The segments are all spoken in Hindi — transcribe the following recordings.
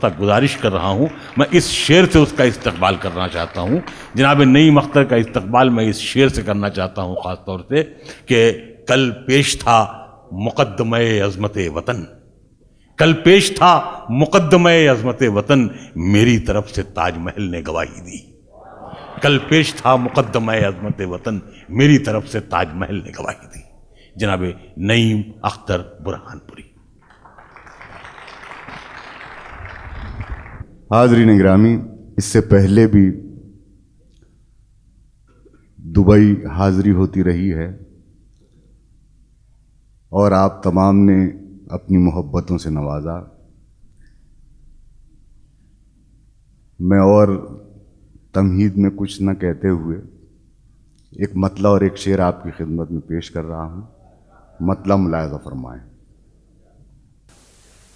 पुख्ता गुजारिश कर रहा हूँ, मैं इस शेर से उसका इस्तकबाल करना चाहता हूँ। जनाब नईम अख्तर का इस्तकबाल मैं इस शेर से करना चाहता हूँ ख़ास तौर से कि कल पेश था मुक़द्दमे अज़मत वतन, कल पेश था मुक़द्दमे अज़मत वतन, मेरी तरफ से ताजमहल ने गवाही दी। कल पेश था मुक़द्दमे अज़मत वतन, मेरी तरफ से ताजमहल ने गवाही दी। जनाब नईम अख्तर बुरहानपुरी। हाज़रीन गिरामी, इससे पहले भी दुबई हाज़री होती रही है और आप तमाम ने अपनी मोहब्बतों से नवाजा। मैं और तमहीद में कुछ न कहते हुए एक मतला और एक शेर आपकी खिदमत में पेश कर रहा हूँ। मतला मुलाहिज़ा फरमाएं।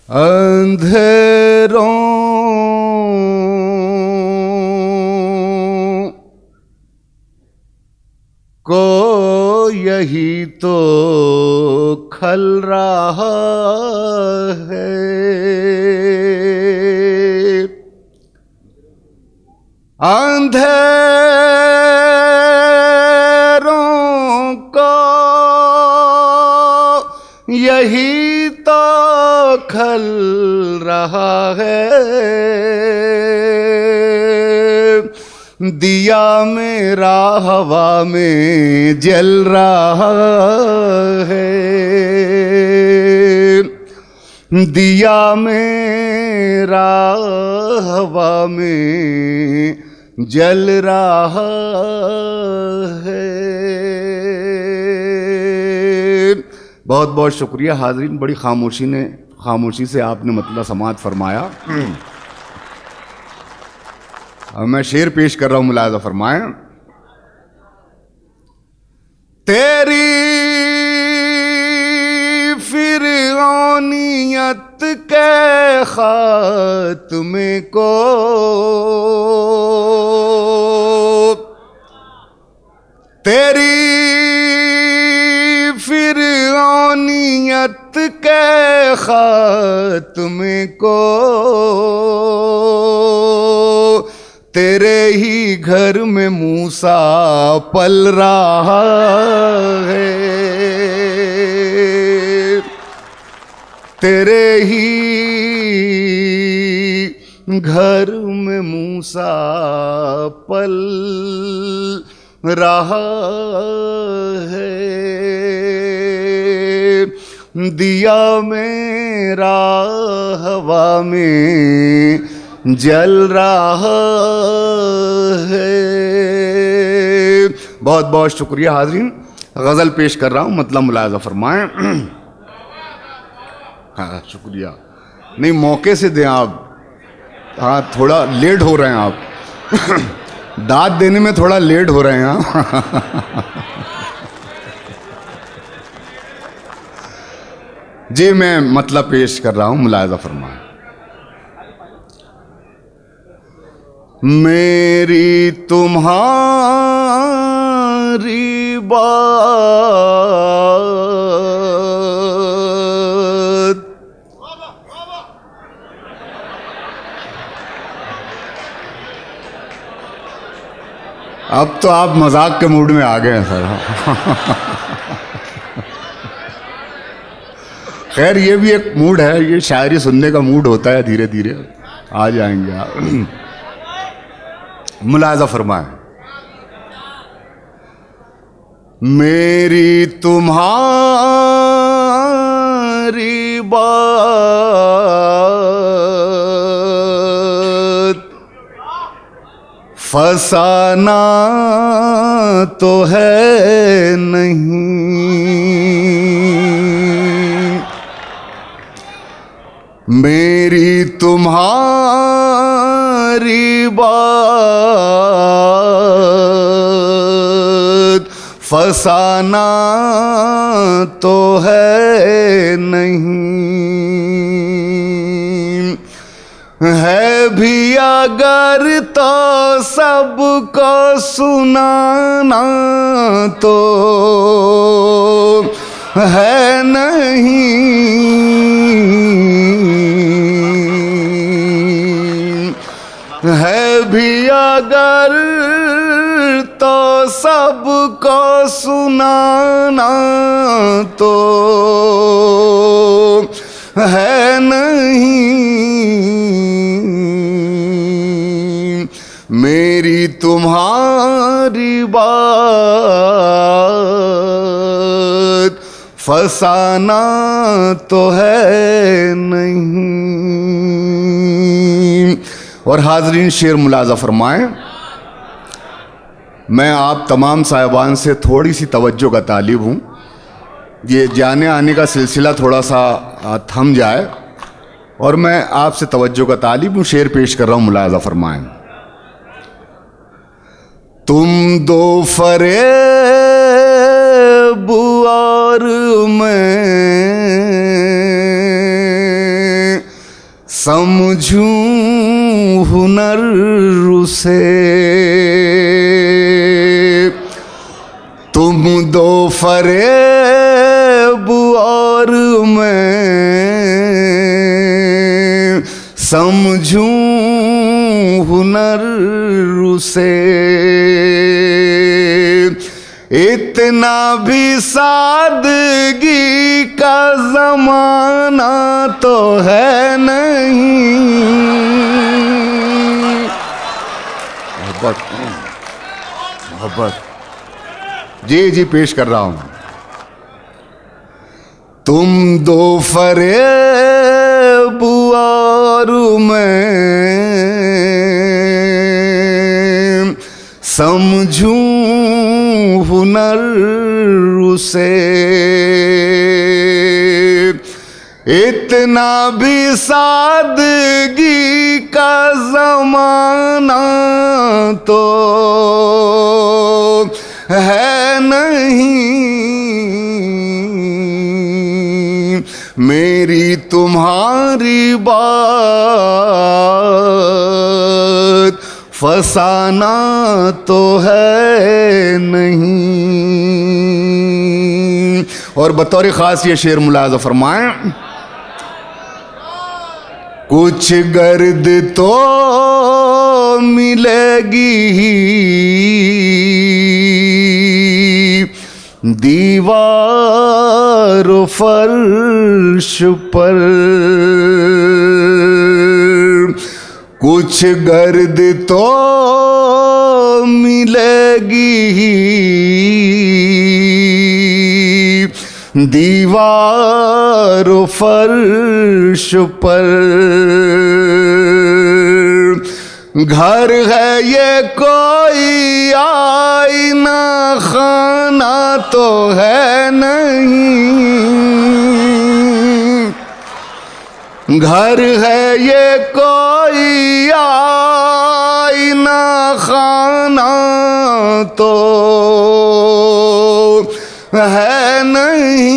अंधेरों को यही तो खल रहा है, अंधेरों को यही तो खल रहा है, दिया मेरा हवा में जल रहा है, दिया मेरा हवा में जल रहा है। बहुत बहुत शुक्रिया हाज़रीन, बड़ी खामोशी से आपने मतलब समाअत फरमाया। अब मैं शेर पेश कर रहा हूं, मुलाहिज़ा फरमाएं। तेरी फिरौनियत के खात्मे को तेरी फिरौनियत के खात्मे को तेरे ही घर में मूसा पल रहा है, तेरे ही घर में मूसा पल रहा है, दिया मेरा हवा में जल रहा है। बहुत बहुत शुक्रिया हाज़रीन। गज़ल पेश कर रहा हूँ, मतलब मुलाहिज़ा फरमाएं। हाँ शुक्रिया, नहीं मौके से दें आप। हाँ थोड़ा लेट हो रहे हैं आप दाद देने में थोड़ा लेट हो रहे हैं आप। जी मैं मतलब पेश कर रहा हूँ, मुलाहिज़ा फरमाएं। मेरी तुम्हारी बात अब तो आप मजाक के मूड में आ गए हैं सर। खैर ये भी एक मूड है, ये शायरी सुनने का मूड होता है, धीरे धीरे आ जाएंगे आप। मुलाहिज़ा फरमाएं। मेरी तुम्हारी बात फसाना तो है नहीं, मेरी तुम्हारी बात फसाना तो है नहीं, है भी अगर तो सबको सुनाना तो है नहीं, है भी अगर तो सबको सुनाना तो है नहीं, मेरी तुम्हारी बात फसाना तो है नहीं। और हाजरीन शेर मुलाजा फरमाएं। मैं आप तमाम साहिबान से थोड़ी सी तवज्जो का तालिब हूँ, ये जाने आने का सिलसिला थोड़ा सा थम जाए, और मैं आपसे तवज्जो का तालिब हूँ। शेर पेश कर रहा हूँ, मुलाजा फरमाएं। तुम दो फरेब और मैं समझूं हुनर उसे, तुम दो फरेब और मैं समझूं हुनर उसे, इतना भी सादगी का जमाना तो है नहीं। मोहब्बत जी पेश कर रहा हूं। तुम दो फरेब और मैं समझूं हुनर उसे, इतना भी सादगी का जमाना तो है नहीं, मेरी तुम्हारी बात फसाना तो है नहीं। और बतौर खास ये शेर मुलाज़ा फरमाएं। कुछ गर्द तो मिलेगी दीवार फर्श पर, कुछ गर्द तो मिलेगी दीवार फर्श पर, घर है ये कोई आईना खाना तो है नहीं, घर है ये कोई आईना खाना तो है नहीं,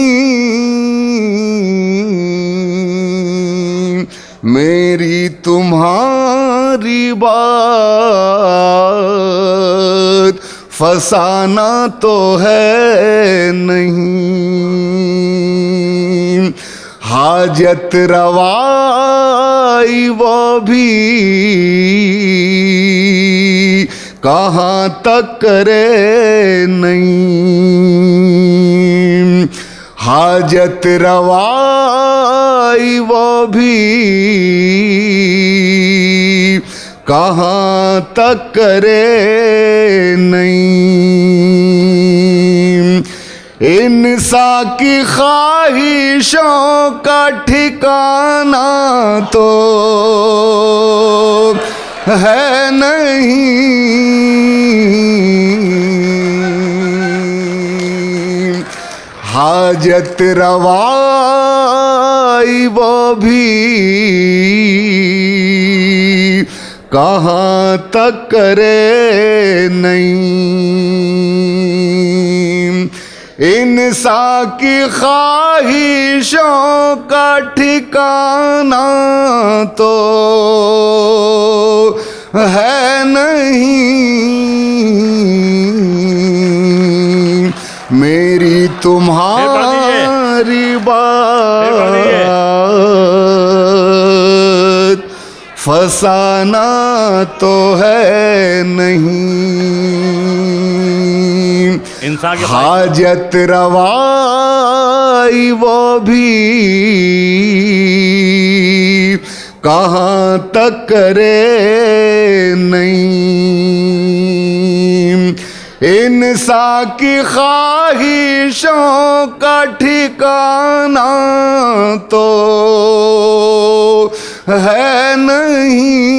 मेरी तुम्हारी बात फसाना तो है नहीं। हाजत रवाई वो भी कहाँ तक करे नहीं, हाजत रवाई वो भी कहाँ तक करे नहीं, इंसा की ख्वाहिशों का ठिकाना तो है नहीं, हाजत रवाई वो भी कहाँ तक करे नहीं, इंसा की ख्वाहिशों का ठिकाना तो है नहीं, मेरी तुम्हारी बात फसाना तो है नहीं। इंसान के हाजत रवाई वो भी कहाँ तक करे नहीं। इंसान की ख्वाहिशों का ठिकाना तो है नहीं।